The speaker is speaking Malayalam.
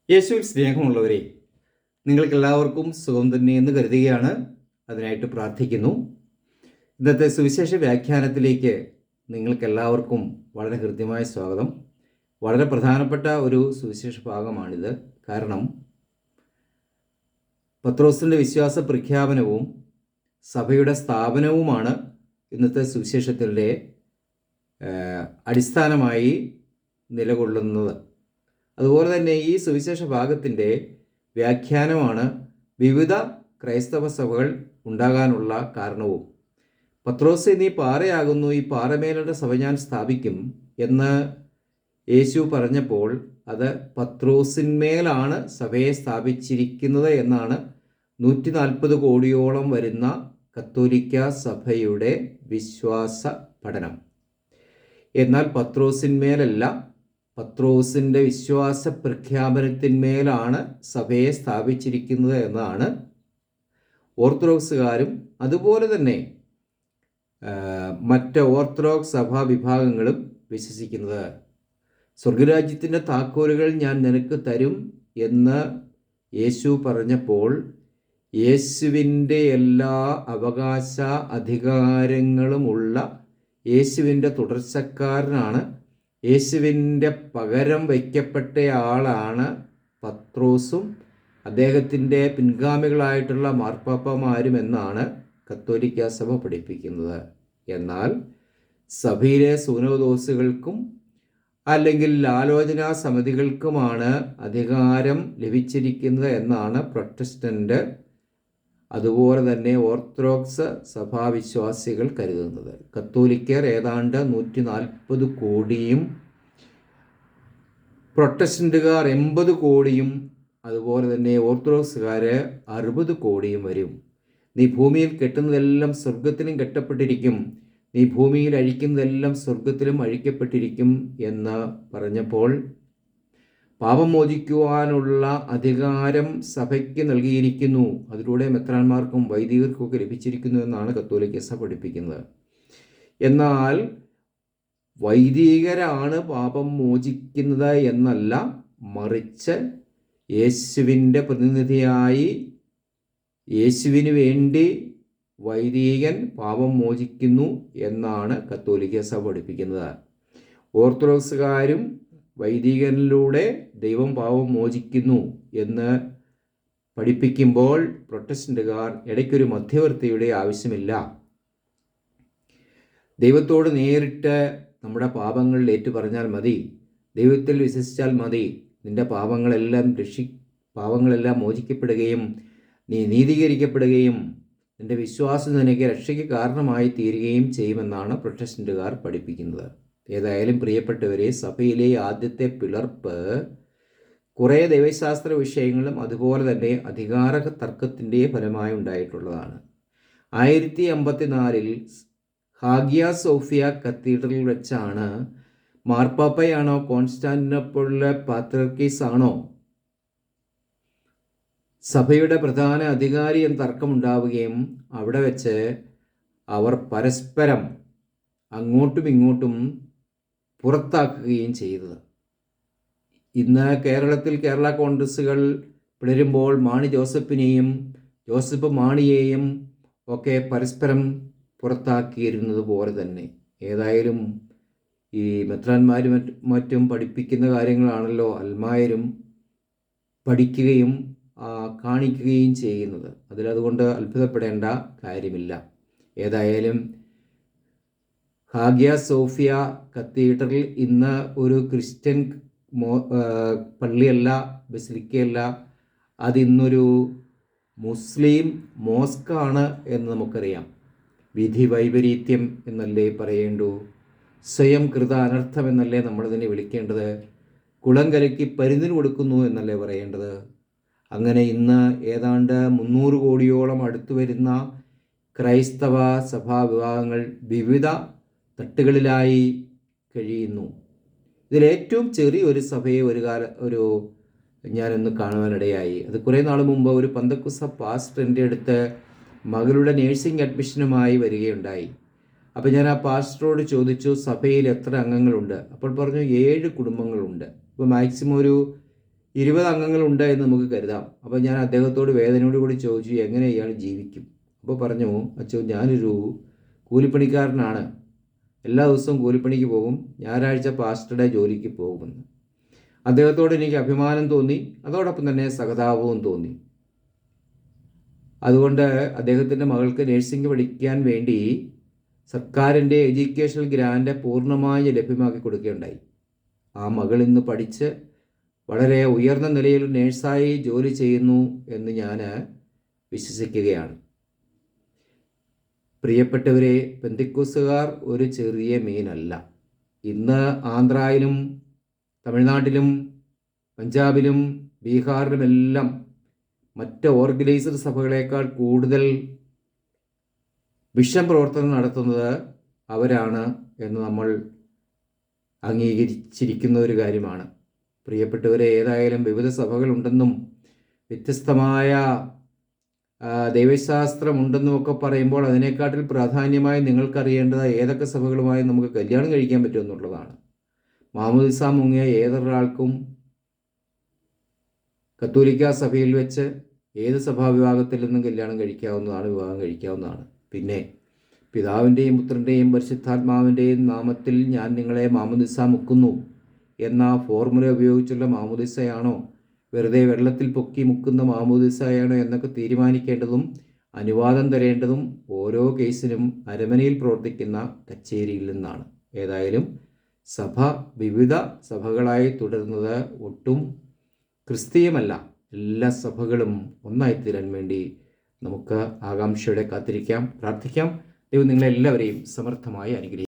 യേശുവിൽ സ്നേഹമുള്ളവരെ, നിങ്ങൾക്കെല്ലാവർക്കും സുഖം തന്നെ എന്ന് കരുതുകയാണ്. അതിനായിട്ട് പ്രാർത്ഥിക്കുന്നു. ഇന്നത്തെ സുവിശേഷ വ്യാഖ്യാനത്തിലേക്ക് നിങ്ങൾക്കെല്ലാവർക്കും വളരെ ഹൃദ്യമായ സ്വാഗതം. വളരെ പ്രധാനപ്പെട്ട ഒരു സുവിശേഷ ഭാഗമാണിത്. കാരണം പത്രോസിൻ്റെ വിശ്വാസ പ്രഖ്യാപനവും സഭയുടെ സ്ഥാപനവുമാണ് ഇന്നത്തെ സുവിശേഷത്തിൻ്റെ അടിസ്ഥാനമായി നിലകൊള്ളുന്നത്. അതുപോലെ തന്നെ ഈ സുവിശേഷ ഭാഗത്തിൻ്റെ വ്യാഖ്യാനമാണ് വിവിധ ക്രൈസ്തവ സഭകൾ ഉണ്ടാകാനുള്ള കാരണവും. പത്രോസ്, നീ പാറയാകുന്നു, ഈ പാറമേലുള്ള സഭ ഞാൻ സ്ഥാപിക്കും എന്ന് യേശു പറഞ്ഞപ്പോൾ അത് പത്രോസിന്മേലാണ് സഭയെ സ്ഥാപിച്ചിരിക്കുന്നത് എന്നാണ് 140 കോടിയോളം വരുന്ന കത്തോലിക്ക സഭയുടെ വിശ്വാസ പഠനം. എന്നാൽ പത്രോസിന്മേലല്ല, പത്രോസിൻ്റെ വിശ്വാസ പ്രഖ്യാപനത്തിന്മേലാണ് സഭയെ സ്ഥാപിച്ചിരിക്കുന്നത് എന്നാണ് ഓർത്തഡോക്സുകാരും അതുപോലെ തന്നെ മറ്റ് ഓർത്തഡോക്സ് സഭാ വിഭാഗങ്ങളും വിശ്വസിക്കുന്നത്. സ്വർഗരാജ്യത്തിൻ്റെ താക്കോലുകൾ ഞാൻ നിനക്ക് തരും എന്ന് യേശു പറഞ്ഞപ്പോൾ യേശുവിൻ്റെ എല്ലാ അവകാശ അധികാരങ്ങളുമുള്ള യേശുവിൻ്റെ തുടർച്ചക്കാരനാണ്, യേശുവിൻ്റെ പകരം വയ്ക്കപ്പെട്ടയാളാണ് പത്രോസും അദ്ദേഹത്തിൻ്റെ പിൻഗാമികളായിട്ടുള്ള മാർപ്പാപ്പമാരും എന്നാണ് കത്തോലിക്ക സഭ പഠിപ്പിക്കുന്നത്. എന്നാൽ സഭയിലെ സൂനോദോസുകൾക്കും അല്ലെങ്കിൽ ആലോചനാ സമിതികൾക്കുമാണ് അധികാരം ലഭിച്ചിരിക്കുന്നത് എന്നാണ് പ്രൊട്ടസ്റ്റൻ്റ് അതുപോലെ തന്നെ ഓർത്തഡോക്സ് സഭാവിശ്വാസികൾ കരുതുന്നത്. കത്തോലിക്കർ ഏതാണ്ട് 140 കോടിയും പ്രൊട്ടസ്റ്റൻ്റുകാർ 80 കോടിയും അതുപോലെ തന്നെ ഓർത്തഡോക്സുകാർ 60 കോടിയും വരും. നീ ഭൂമിയിൽ കെട്ടുന്നതെല്ലാം സ്വർഗത്തിലും കെട്ടപ്പെട്ടിരിക്കും, നീ ഭൂമിയിൽ അഴിക്കുന്നതെല്ലാം സ്വർഗത്തിലും അഴിക്കപ്പെട്ടിരിക്കും എന്ന് പറഞ്ഞപ്പോൾ പാപം മോചിക്കുവാനുള്ള അധികാരം സഭയ്ക്ക് നൽകിയിരിക്കുന്നു. അതിലൂടെ മെത്രാന്മാർക്കും വൈദികർക്കുമൊക്കെ ലഭിച്ചിരിക്കുന്നു എന്നാണ് കത്തോലിക്ക സഭ പഠിപ്പിക്കുന്നത്. എന്നാൽ വൈദികരാണ് പാപം മോചിക്കുന്നത് എന്നല്ല, മറിച്ച് യേശുവിൻ്റെ പ്രതിനിധിയായി യേശുവിന് വേണ്ടി വൈദികൻ പാപം മോചിക്കുന്നു എന്നാണ് കത്തോലിക്ക സഭ പഠിപ്പിക്കുന്നത്. ഓർത്തഡോക്സുകാരും വൈദികനിലൂടെ ദൈവം പാപം മോചിക്കുന്നു എന്ന് പഠിപ്പിക്കുമ്പോൾ പ്രൊട്ടസ്റ്റൻ്റുകാർ ഇടയ്ക്കൊരു മധ്യവർത്തിയുടെ ആവശ്യമില്ല, ദൈവത്തോട് നേരിട്ട് നമ്മുടെ പാപങ്ങൾ ഏറ്റുപറഞ്ഞാൽ മതി, ദൈവത്തിൽ വിശ്വസിച്ചാൽ മതി, നിൻ്റെ പാപങ്ങളെല്ലാം മോചിക്കപ്പെടുകയും നീ നീതീകരിക്കപ്പെടുകയും നിൻ്റെ വിശ്വാസം നിനക്ക് രക്ഷയ്ക്ക് കാരണമായി തീരുകയും ചെയ്യുമെന്നാണ് പ്രൊട്ടസ്റ്റൻ്റുകാർ പഠിപ്പിക്കുന്നത്. ഏതായാലും പ്രിയപ്പെട്ടവരെ, സഭയിലെ ആദ്യത്തെ പിളർപ്പ് കുറേ ദൈവശാസ്ത്ര വിഷയങ്ങളും അതുപോലെ തന്നെ അധികാര തർക്കത്തിൻ്റെ ഫലമായി ഉണ്ടായിട്ടുള്ളതാണ്. 1054 ഹാഗിയ സോഫിയ കത്തീഡ്രലിൽ വെച്ചാണ് മാർപ്പാപ്പയാണോ കോൺസ്റ്റാന്റിനോപ്പിളിലെ പാത്രിയർക്കീസ് ആണോ സഭയുടെ പ്രധാന അധികാരി എന്ന് തർക്കമുണ്ടാവുകയും അവിടെ വെച്ച് അവർ പരസ്പരം അങ്ങോട്ടും ഇങ്ങോട്ടും പുറത്താക്കുകയും ചെയ്തത്. ഇന്ന് കേരളത്തിൽ കേരള കോൺഗ്രസ്സുകൾ പിളരുമ്പോൾ മാണി ജോസഫിനെയും ജോസഫ് മാണിയെയും ഒക്കെ പരസ്പരം പുറത്താക്കിയിരുന്നത് പോലെ തന്നെ. ഏതായാലും ഈ മെത്രാന്മാരും മറ്റും പഠിപ്പിക്കുന്ന കാര്യങ്ങളാണല്ലോ അൽമായരും പഠിക്കുകയും കാണിക്കുകയും ചെയ്യുന്നത്. അതിലതുകൊണ്ട് അത്ഭുതപ്പെടേണ്ട കാര്യമില്ല. ഏതായാലും ഹാഗിയ സോഫിയ കത്തീഡ്രൽ ഇന്ന് ഒരു ക്രിസ്ത്യൻ പള്ളിയല്ല, ബസിലിക്കയല്ല, അതിന്നൊരു മുസ്ലിം മോസ്കാണ് എന്ന് നമുക്കറിയാം. വിധി വൈപരീത്യം എന്നല്ലേ പറയേണ്ടൂ, സ്വയം കൃത അനർത്ഥം എന്നല്ലേ നമ്മളതിനെ വിളിക്കേണ്ടത്, കുളം കലക്കി പരുന്തിന് കൊടുക്കുന്നു എന്നല്ലേ പറയേണ്ടത്. അങ്ങനെ ഇന്ന് ഏതാണ്ട് 300 കോടിയോളം അടുത്തു വരുന്ന ക്രൈസ്തവ സഭാ വിഭാഗങ്ങൾ വിവിധ തട്ടുകളിലായി കഴിയുന്നു. ഇതിലേറ്റവും ചെറിയൊരു സഭയെ ഞാനൊന്ന് കാണുവാനിടയായി. അത് കുറേ നാൾ മുമ്പ് ഒരു പന്തക്കുസ പാസ്റ്ററിൻ്റെ അടുത്ത് മകളുടെ നേഴ്സിംഗ് അഡ്മിഷനുമായി വരികയുണ്ടായി. അപ്പോൾ ഞാൻ ആ പാസ്റ്ററോട് ചോദിച്ചു, സഭയിൽ എത്ര അംഗങ്ങളുണ്ട്? അപ്പോൾ പറഞ്ഞു 7 കുടുംബങ്ങളുണ്ട്. അപ്പോൾ മാക്സിമം ഒരു 20 അംഗങ്ങളുണ്ട് എന്ന് നമുക്ക് കരുതാം. അപ്പോൾ ഞാൻ അദ്ദേഹത്തോട് വേദനയോട് കൂടി ചോദിച്ചു, എങ്ങനെ ഇയാൾ ജീവിക്കും? അപ്പോൾ പറഞ്ഞു, അച്ചോ, ഞാനൊരു കൂലിപ്പണിക്കാരനാണ്, എല്ലാ ദിവസവും കൂലിപ്പണിക്ക് പോകും, ഞായറാഴ്ച പാസ്റ്ററുടെ ജോലിക്ക് പോകുമെന്ന്. അദ്ദേഹത്തോട് എനിക്ക് അഭിമാനം തോന്നി, അതോടൊപ്പം തന്നെ സഹതാപവും തോന്നി. അതുകൊണ്ട് അദ്ദേഹത്തിൻ്റെ മകൾക്ക് നഴ്സിംഗ് പഠിക്കാൻ വേണ്ടി സർക്കാരിൻ്റെ എഡ്യൂക്കേഷണൽ ഗ്രാൻഡ് പൂർണ്ണമായി ലഭ്യമാക്കി കൊടുക്കുകയുണ്ടായി. ആ മകൾ ഇന്ന് പഠിച്ച് വളരെ ഉയർന്ന നിലയിൽ നേഴ്സായി ജോലി ചെയ്യുന്നു എന്ന് ഞാൻ വിശ്വസിക്കുകയാണ്. പ്രിയപ്പെട്ടവരെ, പെന്തിക്കോസ്തുകാർ ഒരു ചെറിയ മീനല്ല. ഇന്ന് ആന്ധ്രയിലും തമിഴ്നാട്ടിലും പഞ്ചാബിലും ബീഹാറിലുമെല്ലാം മറ്റ് ഓർഗനൈസ്ഡ് സഭകളേക്കാൾ കൂടുതൽ മിഷൻ പ്രവർത്തനം നടത്തുന്നത് അവരാണ് എന്ന് നമ്മൾ അംഗീകരിച്ചിരിക്കുന്ന ഒരു കാര്യമാണ്. പ്രിയപ്പെട്ടവരെ, ഏതായാലും വിവിധ സഭകളുണ്ടെന്നും വ്യത്യസ്തമായ ദൈവശാസ്ത്രമുണ്ടെന്നും ഒക്കെ പറയുമ്പോൾ അതിനേക്കാട്ടിൽ പ്രാധാന്യമായി നിങ്ങൾക്കറിയേണ്ടത് ഏതൊക്കെ സഭകളുമായി നമുക്ക് കല്യാണം കഴിക്കാൻ പറ്റുമെന്നുള്ളതാണ്. മാമോദിസ മുങ്ങിയ ഏതൊരാൾക്കും കത്തോലിക്ക സഭയിൽ വെച്ച് ഏത് സഭാവിഭാഗത്തിൽ നിന്നും കല്യാണം കഴിക്കാവുന്നതാണ്, വിവാഹം കഴിക്കാവുന്നതാണ്. പിന്നെ പിതാവിൻ്റെയും പുത്രൻ്റെയും പരിശുദ്ധാത്മാവിൻ്റെയും നാമത്തിൽ ഞാൻ നിങ്ങളെ മാമോദിസ മുക്കുന്നു എന്ന ഫോർമുല ഉപയോഗിച്ചുള്ള മാമോദിസയാണോ, വെറുതെ വെള്ളത്തിൽ പൊക്കി മുക്കുന്ന മാമോദിസയാണോ എന്നൊക്കെ തീരുമാനിക്കേണ്ടതും അനുവാദം തരേണ്ടതും ഓരോ കേസിനും അരമനയിൽ പ്രവർത്തിക്കുന്ന കച്ചേരിയിൽ നിന്നാണ്. ഏതായാലും സഭ വിവിധ സഭകളായി തുടരുന്നത് ഒട്ടും ക്രിസ്തീയമല്ല. എല്ലാ സഭകളും ഒന്നായിത്തീരാൻ വേണ്ടി നമുക്ക് ആകാംക്ഷയോടെ കാത്തിരിക്കാം, പ്രാർത്ഥിക്കാം. ദൈവം നിങ്ങളെല്ലാവരെയും സമർത്ഥമായി അനുഗ്രഹിക്കും.